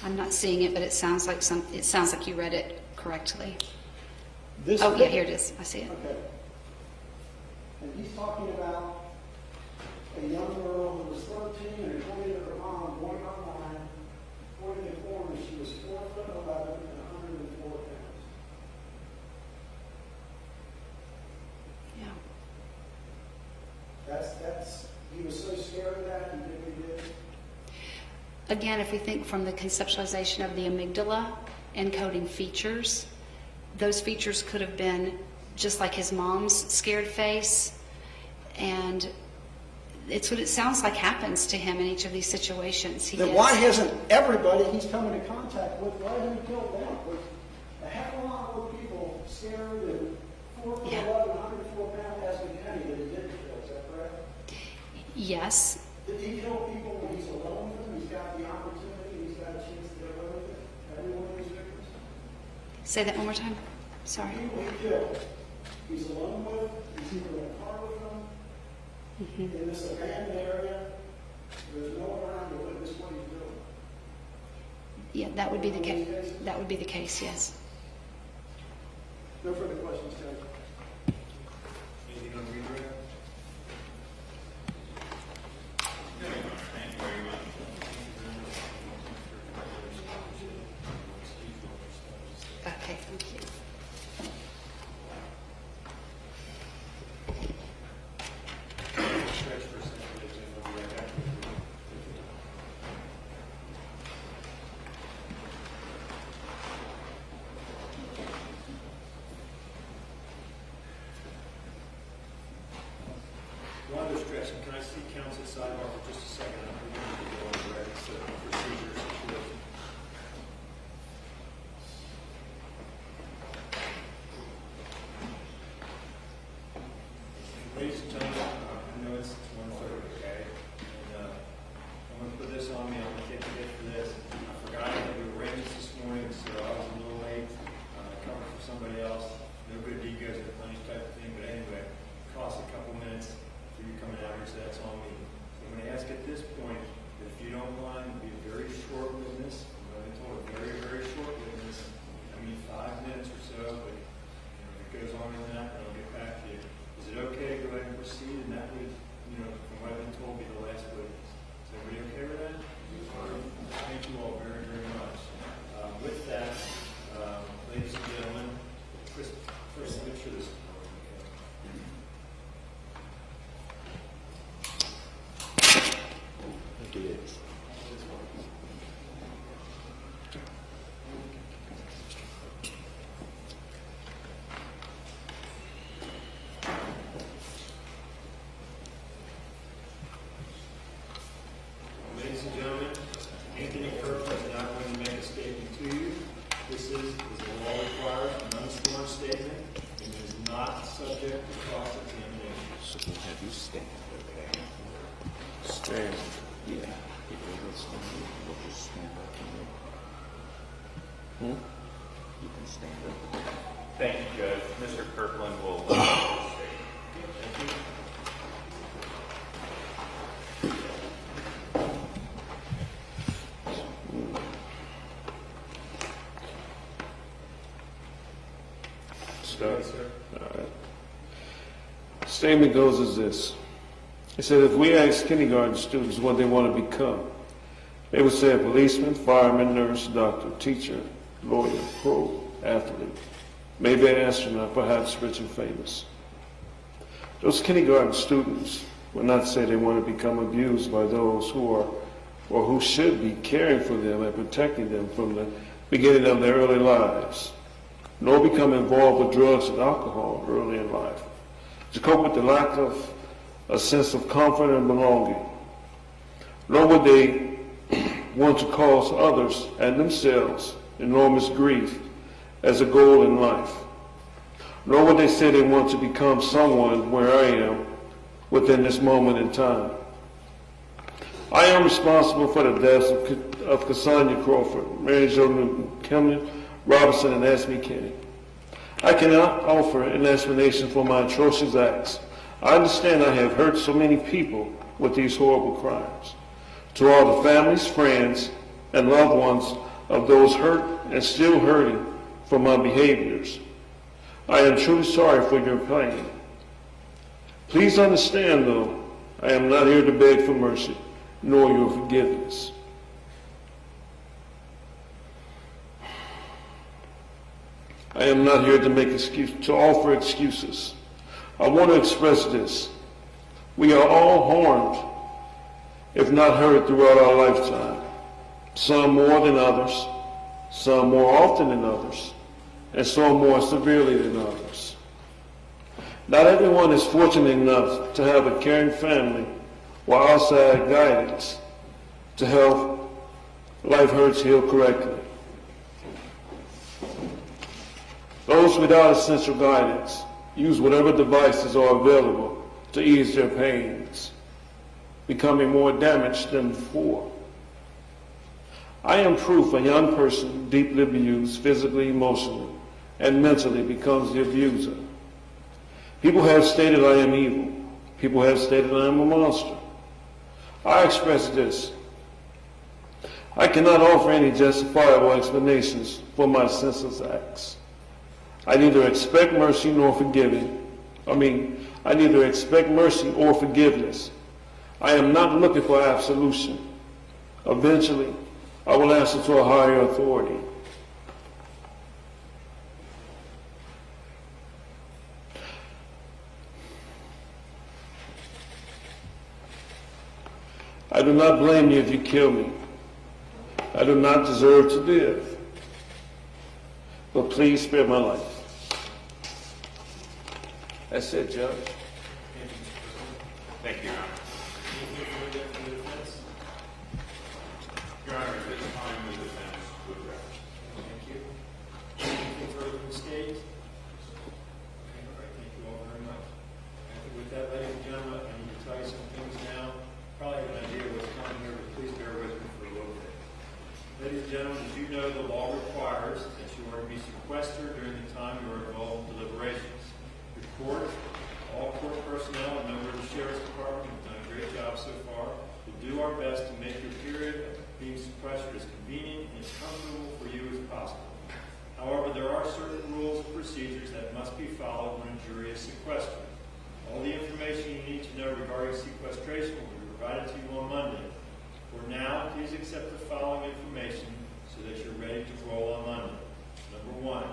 Speaker 3: I'm not seeing it, but it sounds like you read it correctly.
Speaker 4: This
Speaker 3: Oh, yeah, here it is. I see it.
Speaker 4: Okay. And he's talking about a young girl who was 13 and according to her mom, going online, according to informed, she was 4'11" and 104 pounds.
Speaker 3: Yeah.
Speaker 4: He was so scared of that, he did what he did.
Speaker 3: Again, if we think from the conceptualization of the amygdala encoding features, those features could have been just like his mom's scared face, and it's what it sounds like happens to him in each of these situations.
Speaker 4: Then why hasn't everybody he's come into contact with, why hasn't he killed them? With a heck of a lot more people scared and 4'11", 104 pound as Kenny that he didn't kill. Is that correct?
Speaker 3: Yes.
Speaker 4: Did he kill people when he's alone with them? He's got the opportunity, he's got a chance to get away with it. Every one of these victims.
Speaker 3: Say that one more time. Sorry.
Speaker 4: People he killed, he's alone with, he's either in a car with them, in this abandoned area, there's no one around to witness what he's doing.
Speaker 3: Yeah, that would be the case. That would be the case. Yes.
Speaker 4: No further questions, Judge.
Speaker 1: Anything on redirect?
Speaker 3: Okay. Thank you.
Speaker 1: Stretch for a second, please, and we'll be right back. While they're stretching, can I see council sidebar for just a second? I'm going to go on the record, so procedure situation. Ladies and gentlemen, I know it's 1:30, okay? And I'm going to put this on me, I'm going to take a hit for this. I forgot that we arranged this morning, so I was a little late, covering for somebody else. No good deed goes unpunished type of thing, but anyway, it costs a couple minutes for you coming out here, so that's on me. So I'm going to ask at this point, if you don't mind, be a very short witness. I'm going to told a very, very short witness. I mean, 5 minutes or so, but if it goes on in that, then I'll get back to you. Is it okay to go ahead and proceed? And that would, from what I've been told, be the last witness. Is everybody okay with that? Thank you all very, very much. With that, ladies and gentlemen, Chris, first, make sure this is
Speaker 5: It is.
Speaker 1: Ladies and gentlemen, Anthony Kirkland is not going to make a statement to you. This is, as the law requires, an unsworn statement and is not subject to cross-examination.
Speaker 5: So we'll have you stand, okay? Stand. Yeah. If you will stand, we'll just stand up and you can stand up.
Speaker 2: Thank you, Judge. Mr. Kirkland will.
Speaker 1: Thank you.
Speaker 6: Start.
Speaker 1: Yes, sir.
Speaker 6: All right. Statement goes as this. It said, if we ask kindergarten students what they want to become, they would say a policeman, fireman, nurse, doctor, teacher, lawyer, pro, athlete, maybe an astronaut, perhaps rich and famous. Those kindergarten students will not say they want to become abused by those who are or who should be caring for them and protecting them from the beginning of their early lives, nor become involved with drugs and alcohol early in life, to cope with the lack of a sense of comfort and belonging. Nor would they want to cause others and themselves enormous grief as a goal in life. nor would they say they want to become someone where I am within this moment in time. I am responsible for the deaths of Cassandra Crawford, Mary Jo Newton, Kemley Robinson, and Esme Kenny. I cannot offer an explanation for my atrocious acts. I understand I have hurt so many people with these horrible crimes. To all the families, friends, and loved ones of those hurt and still hurting from my behaviors, I am truly sorry for your pain. Please understand, though, I am not here to beg for mercy, nor your forgiveness. I am not here to offer excuses. I want to express this. We are all harmed, if not hurt, throughout our lifetime. Some more than others, some more often than others, and some more severely than others. Not everyone is fortunate enough to have a caring family or outside guidance to help life hurts heal correctly. Those without essential guidance use whatever devices are available to ease their pains, becoming more damaged than before. I am proof a young person deeply abused physically, emotionally, and mentally becomes the abuser. People have stated I am evil. People have stated I am a monster. I express this. I cannot offer any justifiable explanations for my senseless acts. I neither expect mercy nor I neither expect mercy or forgiveness. I am not looking for absolution. Eventually, I will answer to a higher authority. I do not blame you if you kill me. I do not deserve to live. But please spare my life. That's it, Judge.
Speaker 5: Thank you, Your Honor. Your Honor, at this time, the defense would rest.
Speaker 1: Thank you. Anything further from the state? Okay, all right, thank you all very much. I think with that, ladies and gentlemen, I need to tell you some things now. Probably have an idea of what's coming here, but please bear with me for a little bit. Ladies and gentlemen, as you know, the law requires that you are to be sequestered during the time you are involved in deliberations. The court, all court personnel, and members of the Sheriff's Department have done a great job so far. We'll do our best to make your period of being sequestered as convenient and as comfortable for you as possible. However, there are certain rules and procedures that must be followed when a jury is sequestered. All the information you need to know regarding sequestration will be provided to you on Monday. For now, please accept the following information so that you're ready to roll on Monday. Number one,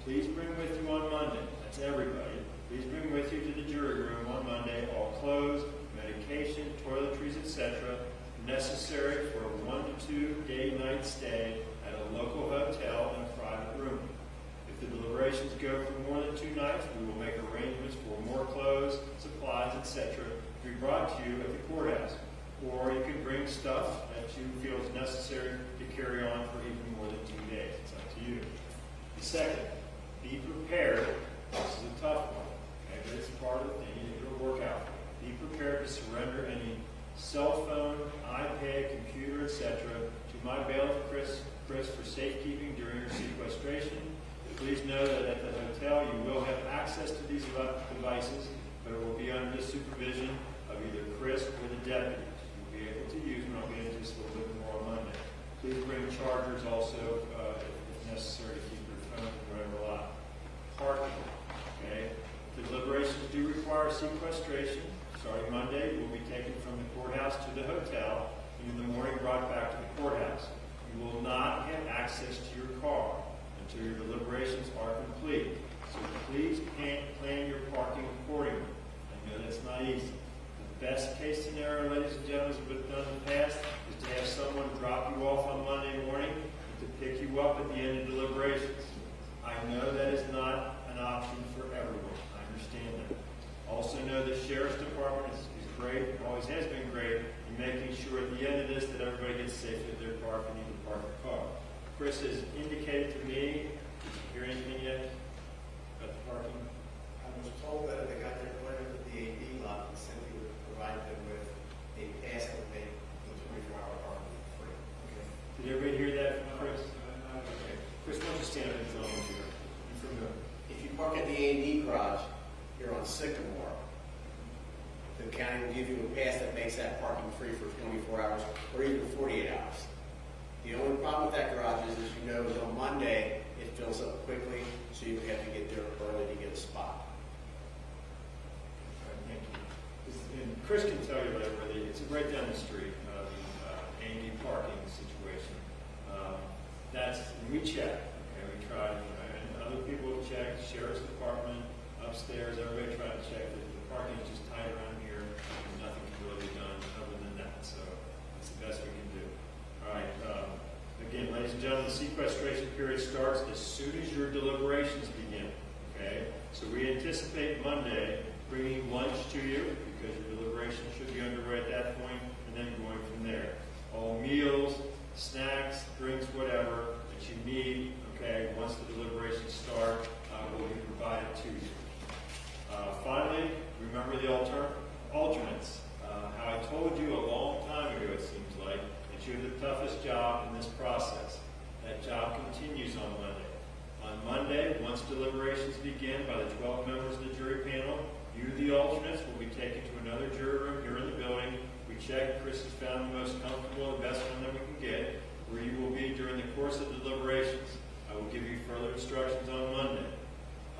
Speaker 1: please bring with you on Monday, that's everybody, please bring with you to the jury room on Monday all clothes, medication, toiletries, etc. necessary for a 1 to 2 day-night stay at a local hotel in a private room. If the deliberations go for more than 2 nights, we will make arrangements for more clothes, supplies, etc. to be brought to you at the courthouse. Or you can bring stuff that you feel is necessary to carry on for even more than 2 days. It's up to you. The second, be prepared. This is a tough one, okay, but it's part of the thing you need to work out. Be prepared to surrender any cell phone, iPad, computer, etc. to my bailiff, Chris, for safekeeping during your sequestration. Please know that at the hotel you will have access to these devices, but it will be under the supervision of either Chris or the deputy. You'll be able to use them. I'll get into this a little bit more on Monday. Please bring chargers also if necessary to keep your phone and whatever alive. Parking. Okay. The deliberations do require sequestration. Starting Monday, you will be taken from the courthouse to the hotel and in the morning brought back to the courthouse. You will not have access to your car until your deliberations are complete. So please plan your parking accordingly. I know that's not easy. The best case scenario, ladies and gentlemen, has been done in the past, is to have someone drop you off on Monday morning and to pick you up at the end of deliberations. I know that is not an option for everyone. I understand that. Also know the Sheriff's Department is great, always has been great, in making sure at the end of this that everybody gets safely to their car if they need to park their car. Chris has indicated to me, did you hear anything yet about the parking?
Speaker 7: was told that if they got their appointment with the AD lot, that Cynthia would provide them with a pass that would make the 24-hour parking free.
Speaker 1: Did everybody hear that from Chris? Okay. Chris, why don't you stand up and tell them here? From the,
Speaker 7: If you park at the A&D garage here on Sycamore, the county will give you a pass that makes that parking free for 24 hours or even 48 hours. The only problem with that garage is, as you know, is on Monday, it fills up quickly, so you have to get there early to get a spot.
Speaker 1: thank you. And Chris can tell you later where it's right down the street, the A&D parking situation. We check, okay, we try, and other people have checked, sheriff's department, upstairs, everybody tried to check that the parking is just tight around here, and nothing can really be done other than that, so it's the best we can do. All right, again, ladies and gentlemen, the sequestration period starts as soon as your deliberations begin, okay? So we anticipate Monday bringing lunch to you, because your deliberations should be underway at that point, and then going from there. All meals, snacks, drinks, whatever that you need, okay, once the deliberations start, will be provided to you. Finally, remember the alternates. How I told you a long time ago, it seems like, that you have the toughest job in this process. That job continues on Monday. On Monday, once deliberations begin by the 12 members of the jury panel, you, the alternates, will be taken to another jury room here in the building. We checked. Chris has found the most comfortable, the best one that we can get, where you will be during the course of the deliberations. I will give you further instructions on Monday.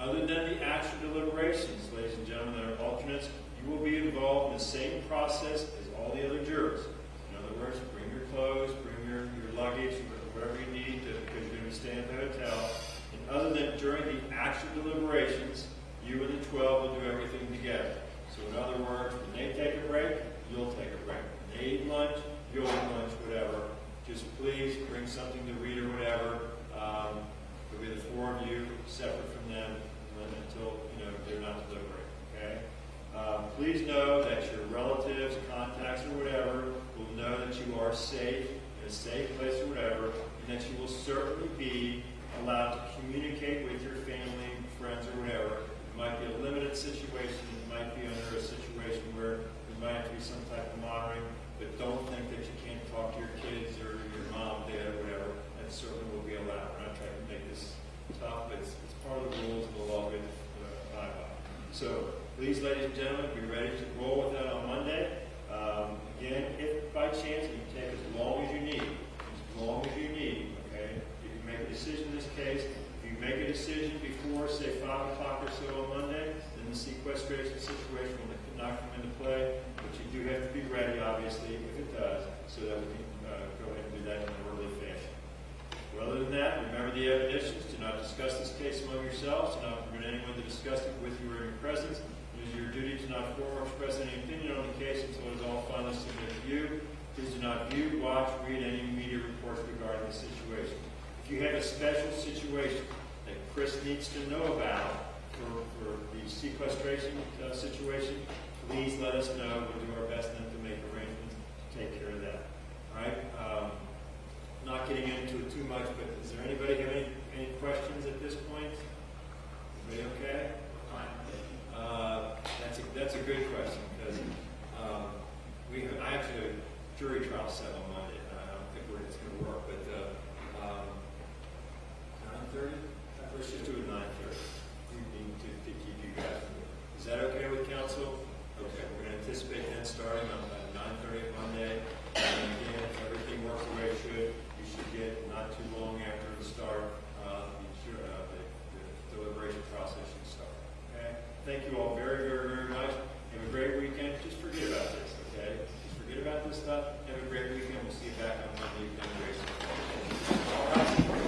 Speaker 1: Other than the actual deliberations, ladies and gentlemen, that are alternates, you will be involved in the same process as all the other jurors. In other words, bring your clothes, bring your luggage, whatever you need because you're going to be staying at the hotel. And other than during the actual deliberations, you and the 12 will do everything together. So in other words, when they take a break, you'll take a break. When they eat lunch, you'll eat lunch, whatever. Just please bring something to read or whatever. It'll be the four of you separate from them until they're not deliberating. Okay. Please know that your relatives, contacts, or whatever will know that you are safe in a safe place or whatever, and that you will certainly be allowed to communicate with your family, friends, or whatever. It might be a limited situation. It might be under a situation where there might have to be some type of monitoring, but don't think that you can't talk to your kids or your mom, dad, or whatever. That certainly will be allowed. We're not trying to make this tough, but it's part of the rules of the law we have to abide by. So please, ladies and gentlemen, be ready to roll with that on Monday. Again, if by chance you take as long as you need, okay? If you make a decision in this case, if you make a decision before, say, 5 o'clock or so on Monday, then the sequestration situation will not come into play, but you do have to be ready, obviously, if it does, so that we can go ahead and do that in an orderly fashion. Well, other than that, remember the admonitions. Do not discuss this case among yourselves. Do not permit anyone to discuss it with you or in your presence. It is your duty to not form or express any opinion on the case until it is all finally submitted to you. Please do not view, watch, read any media reports regarding the situation. If you have a special situation that Chris needs to know about for the sequestration situation, please let us know. We'll do our best then to make arrangements to take care of that. All right? Not getting into it too much, but is there anybody have any questions at this point? Everybody okay? That's a good question because I actually have a jury trial set on Monday. I don't think it's going to work, but 9:30? Let's just do it 9:30. To keep you guys. Is that okay with council? Okay, we're going to anticipate then starting on 9:30 Monday. And again, if everything works the way it should, you should get not too long after the start, the deliberation process should start. Okay? Thank you all very, very, very much. Have a great weekend. Just forget about this, okay? Just forget about this stuff. Have a great weekend. We'll see you back on Monday. All right.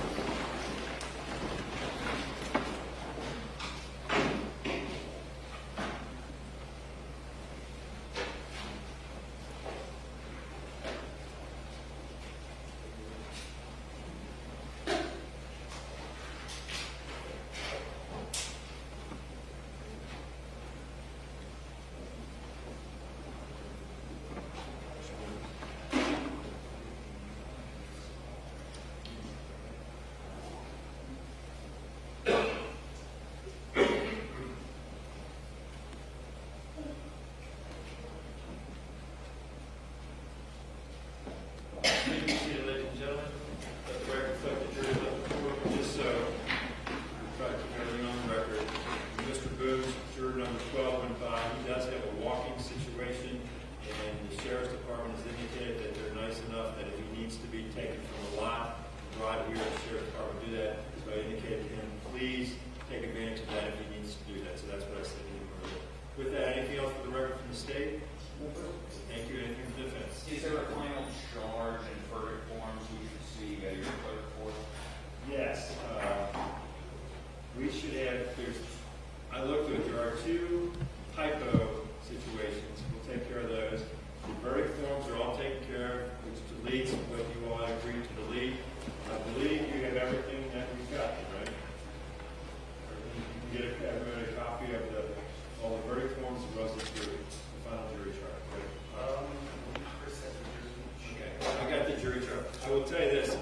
Speaker 1: deletes what you all agreed to delete. I believe you have everything that we've got, right? Or you can get everybody a copy of all the verdict forms as well as the jury, the final jury trial, right? Okay, I got the jury trial. I will tell you this,